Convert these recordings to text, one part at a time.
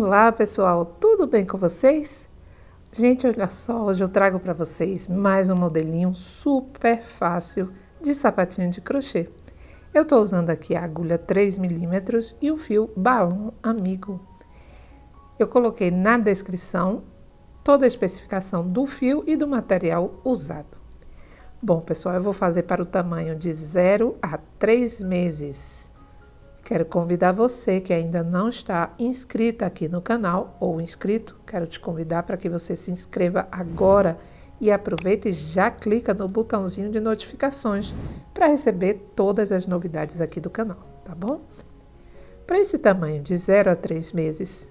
Olá pessoal, tudo bem com vocês? Gente, olha só, hoje eu trago para vocês mais um modelinho super fácil de sapatinho de crochê. Eu estou usando aqui a agulha 3mm e o fio balão amigo. Eu coloquei na descrição toda a especificação do fio e do material usado. Bom pessoal, eu vou fazer para o tamanho de 0 a 3 meses. Quero convidar você que ainda não está inscrita aqui no canal ou inscrito, quero te convidar para que você se inscreva agora e aproveita e já clica no botãozinho de notificações para receber todas as novidades aqui do canal, tá bom? Para esse tamanho de 0 a 3 meses,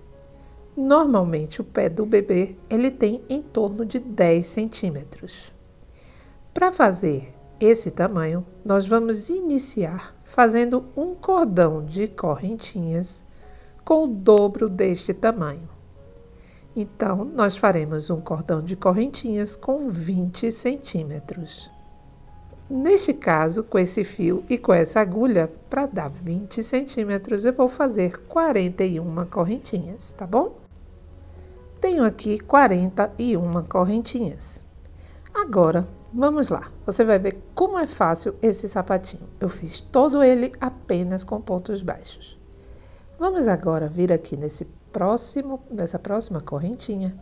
normalmente o pé do bebê ele tem em torno de 10 centímetros. Para fazer esse tamanho, nós vamos iniciar fazendo um cordão de correntinhas com o dobro deste tamanho. Então, nós faremos um cordão de correntinhas com 20 centímetros. Neste caso, com esse fio e com essa agulha, para dar 20 centímetros, eu vou fazer 41 correntinhas, tá bom? Tenho aqui 41 correntinhas. Agora, vamos lá, você vai ver como é fácil esse sapatinho. Eu fiz todo ele apenas com pontos baixos. Vamos agora vir aqui nessa próxima correntinha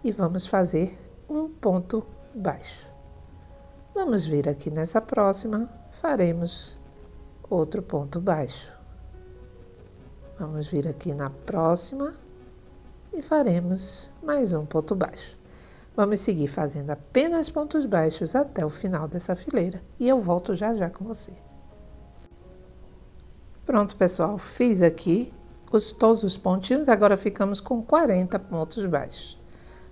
e vamos fazer um ponto baixo. Vamos vir aqui nessa próxima, faremos outro ponto baixo. Vamos vir aqui na próxima e faremos mais um ponto baixo. Vamos seguir fazendo apenas pontos baixos até o final dessa fileira e eu volto já já com você. Pronto, pessoal, fiz aqui todos os pontinhos, agora ficamos com 40 pontos baixos.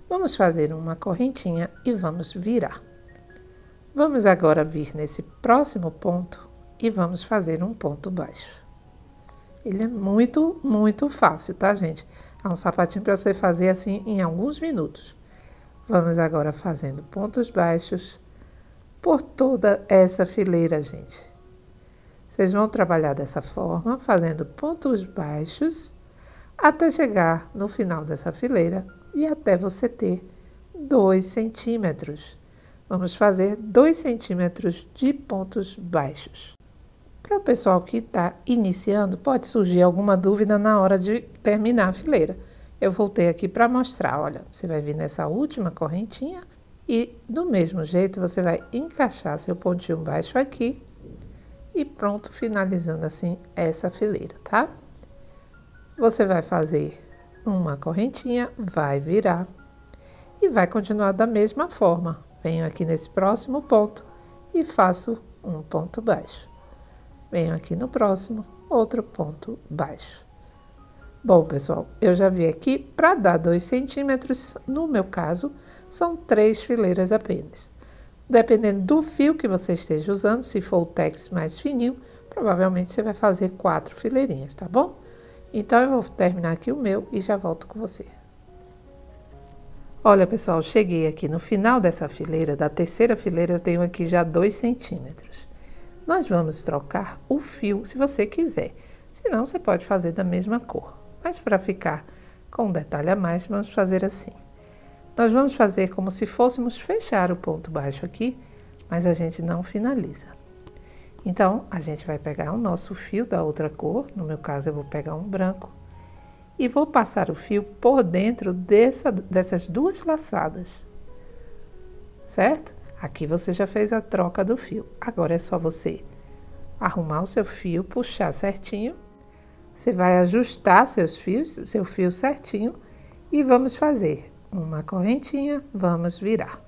Vamos fazer uma correntinha e vamos virar. Vamos agora vir nesse próximo ponto e vamos fazer um ponto baixo. Ele é muito fácil, tá, gente? É um sapatinho para você fazer assim em alguns minutos. Vamos agora fazendo pontos baixos por toda essa fileira, gente. Vocês vão trabalhar dessa forma, fazendo pontos baixos, até chegar no final dessa fileira e até você ter 2 centímetros. Vamos fazer 2 centímetros de pontos baixos. Para o pessoal que está iniciando, pode surgir alguma dúvida na hora de terminar a fileira. Eu voltei aqui para mostrar, olha, você vai vir nessa última correntinha e do mesmo jeito você vai encaixar seu pontinho baixo aqui e pronto, finalizando assim essa fileira, tá? Você vai fazer uma correntinha, vai virar e vai continuar da mesma forma. Venho aqui nesse próximo ponto e faço um ponto baixo. Venho aqui no próximo, outro ponto baixo. Bom, pessoal, eu já vi aqui, para dar 2 centímetros, no meu caso, são 3 fileiras apenas. Dependendo do fio que você esteja usando, se for o tex mais fininho, provavelmente você vai fazer 4 fileirinhas, tá bom? Então, eu vou terminar aqui o meu e já volto com você. Olha, pessoal, cheguei aqui no final dessa fileira, da terceira fileira, eu tenho aqui já 2 centímetros. Nós vamos trocar o fio, se você quiser. Senão, você pode fazer da mesma cor. Mas para ficar com um detalhe a mais, vamos fazer assim. Nós vamos fazer como se fôssemos fechar o ponto baixo aqui, mas a gente não finaliza. Então, a gente vai pegar o nosso fio da outra cor, no meu caso eu vou pegar um branco, e vou passar o fio por dentro dessas 2 laçadas, certo? Aqui você já fez a troca do fio. Agora é só você arrumar o seu fio, puxar certinho. Você vai ajustar seu fio certinho e vamos fazer uma correntinha, vamos virar.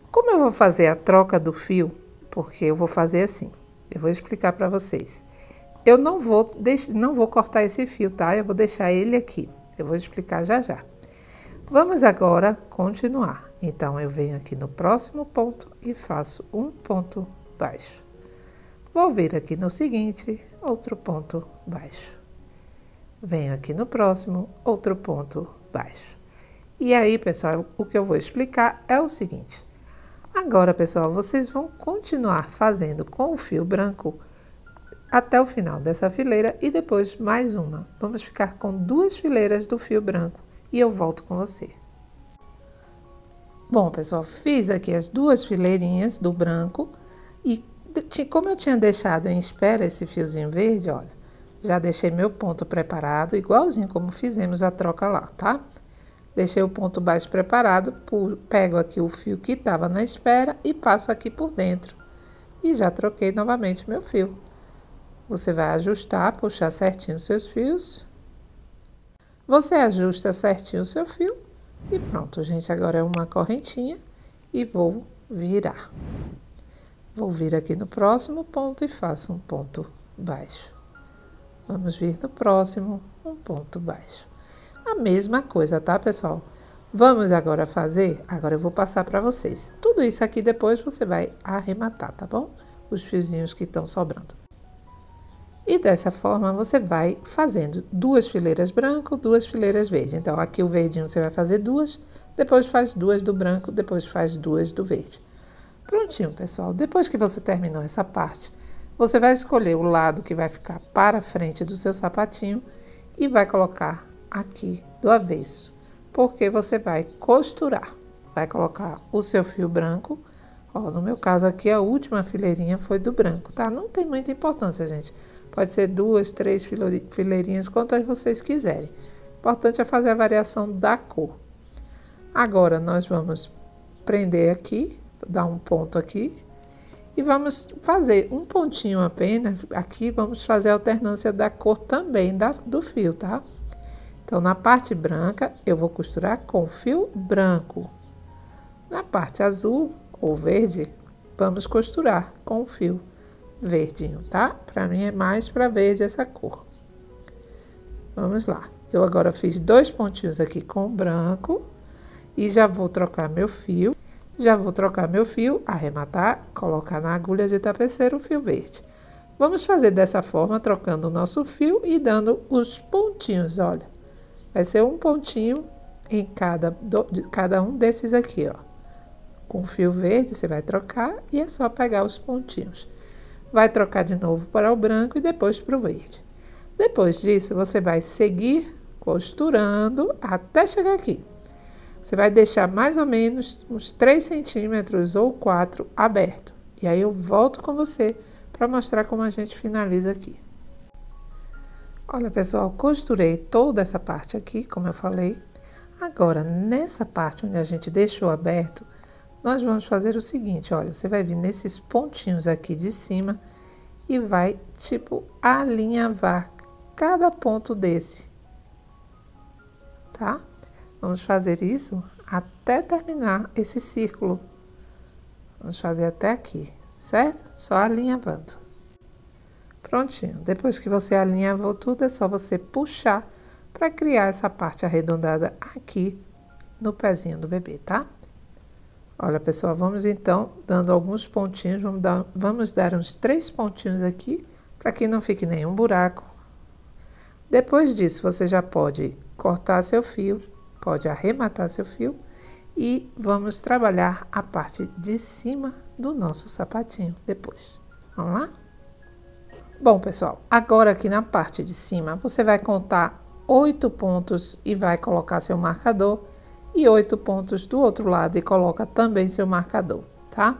Como eu vou fazer a troca do fio, porque eu vou fazer assim, eu vou explicar para vocês. Eu não vou cortar esse fio, tá? Eu vou deixar ele aqui, eu vou explicar já já. Vamos agora continuar. Então, eu venho aqui no próximo ponto e faço um ponto baixo. Vou vir aqui no seguinte, outro ponto baixo. Venho aqui no próximo, outro ponto baixo. E aí, pessoal, o que eu vou explicar é o seguinte. Agora, pessoal, vocês vão continuar fazendo com o fio branco até o final dessa fileira e depois mais uma. Vamos ficar com 2 fileiras do fio branco e eu volto com você. Bom, pessoal, fiz aqui as 2 fileirinhas do branco e como eu tinha deixado em espera esse fiozinho verde, olha, já deixei meu ponto preparado, igualzinho como fizemos a troca lá, tá? Deixei o ponto baixo preparado, pego aqui o fio que estava na espera e passo aqui por dentro. E já troquei novamente meu fio. Você vai ajustar, puxar certinho os seus fios. Você ajusta certinho o seu fio e pronto, gente. Agora é uma correntinha e vou virar. Vou vir aqui no próximo ponto e faço um ponto baixo. Vamos vir no próximo, um ponto baixo. A mesma coisa, tá, pessoal? Vamos agora fazer? Agora eu vou passar para vocês. Tudo isso aqui depois você vai arrematar, tá bom? Os fiozinhos que estão sobrando. E dessa forma você vai fazendo 2 fileiras branco, 2 fileiras verde. Então aqui o verdinho você vai fazer 2, depois faz 2 do branco, depois faz 2 do verde. Prontinho, pessoal. Depois que você terminou essa parte, você vai escolher o lado que vai ficar para frente do seu sapatinho e vai colocar aqui do avesso, porque você vai costurar. Vai colocar o seu fio branco. Ó, no meu caso aqui, a última fileirinha foi do branco, tá? Não tem muita importância, gente. Pode ser 2, 3 fileirinhas, quantas vocês quiserem. O importante é fazer a variação da cor. Agora, nós vamos prender aqui, dar um ponto aqui. E vamos fazer um pontinho apenas. Aqui, vamos fazer a alternância da cor também do fio, tá? Então, na parte branca, eu vou costurar com fio branco. Na parte azul ou verde, vamos costurar com o fio verdinho, tá? Para mim é mais para verde essa cor. Vamos lá. Eu agora fiz 2 pontinhos aqui com branco e já vou trocar meu fio. Arrematar, colocar na agulha de tapeceiro o fio verde. Vamos fazer dessa forma, trocando o nosso fio e dando os pontinhos, olha. Vai ser um pontinho em cada um desses aqui, ó. Com fio verde você vai trocar e é só pegar os pontinhos. Vai trocar de novo para o branco e depois para o verde. Depois disso, você vai seguir costurando até chegar aqui. Você vai deixar mais ou menos uns 3 centímetros ou 4 aberto. E aí eu volto com você para mostrar como a gente finaliza aqui. Olha, pessoal, costurei toda essa parte aqui, como eu falei. Agora, nessa parte onde a gente deixou aberto, nós vamos fazer o seguinte, olha, você vai vir nesses pontinhos aqui de cima e vai, tipo, alinhavar cada ponto desse, tá? Vamos fazer isso até terminar esse círculo. Vamos fazer até aqui, certo? Só alinhavando. Prontinho. Depois que você alinhavou tudo, é só você puxar para criar essa parte arredondada aqui no pezinho do bebê, tá? Olha, pessoal, vamos então dando alguns pontinhos. Vamos dar uns 3 pontinhos aqui, para que não fique nenhum buraco. Depois disso, você já pode cortar seu fio, pode arrematar seu fio e vamos trabalhar a parte de cima do nosso sapatinho depois. Vamos lá? Bom, pessoal, agora aqui na parte de cima, você vai contar 8 pontos e vai colocar seu marcador e 8 pontos do outro lado e coloca também seu marcador, tá?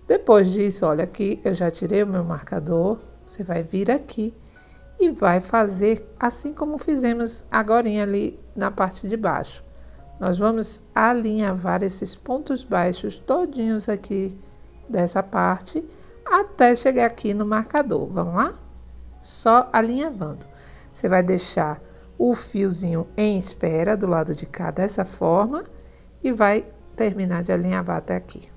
Depois disso, olha aqui, eu já tirei o meu marcador, você vai vir aqui e vai fazer assim como fizemos agorinha ali na parte de baixo. Nós vamos alinhavar esses pontos baixos todinhos aqui dessa parte até chegar aqui no marcador. Vamos lá? Só alinhavando. Você vai deixar o fiozinho em espera do lado de cá dessa forma e vai terminar de alinhavar até aqui.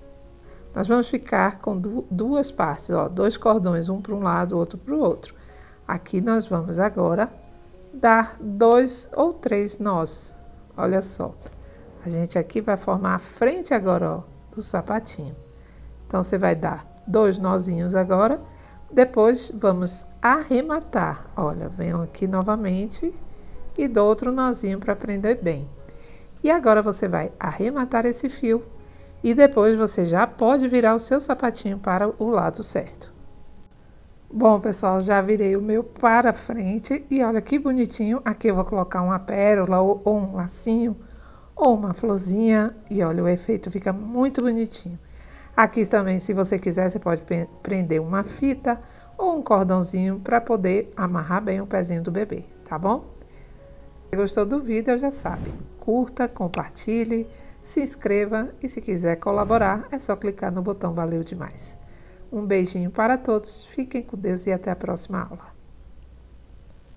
Nós vamos ficar com duas partes, ó, 2 cordões, um para um lado, outro para o outro. Aqui nós vamos agora dar 2 ou 3 nós. Olha só, a gente aqui vai formar a frente agora, ó, do sapatinho. Então, você vai dar 2 nozinhos agora, depois vamos arrematar. Olha, venho aqui novamente e dou outro nozinho para prender bem. E agora você vai arrematar esse fio e depois você já pode virar o seu sapatinho para o lado certo. Bom, pessoal, já virei o meu para frente e olha que bonitinho. Aqui eu vou colocar uma pérola ou um lacinho ou uma florzinha e olha, o efeito fica muito bonitinho. Aqui também, se você quiser, você pode prender uma fita ou um cordãozinho para poder amarrar bem o pezinho do bebê, tá bom? Se gostou do vídeo, já sabe, curta, compartilhe, se inscreva e se quiser colaborar, é só clicar no botão Valeu Demais. Um beijinho para todos, fiquem com Deus e até a próxima aula.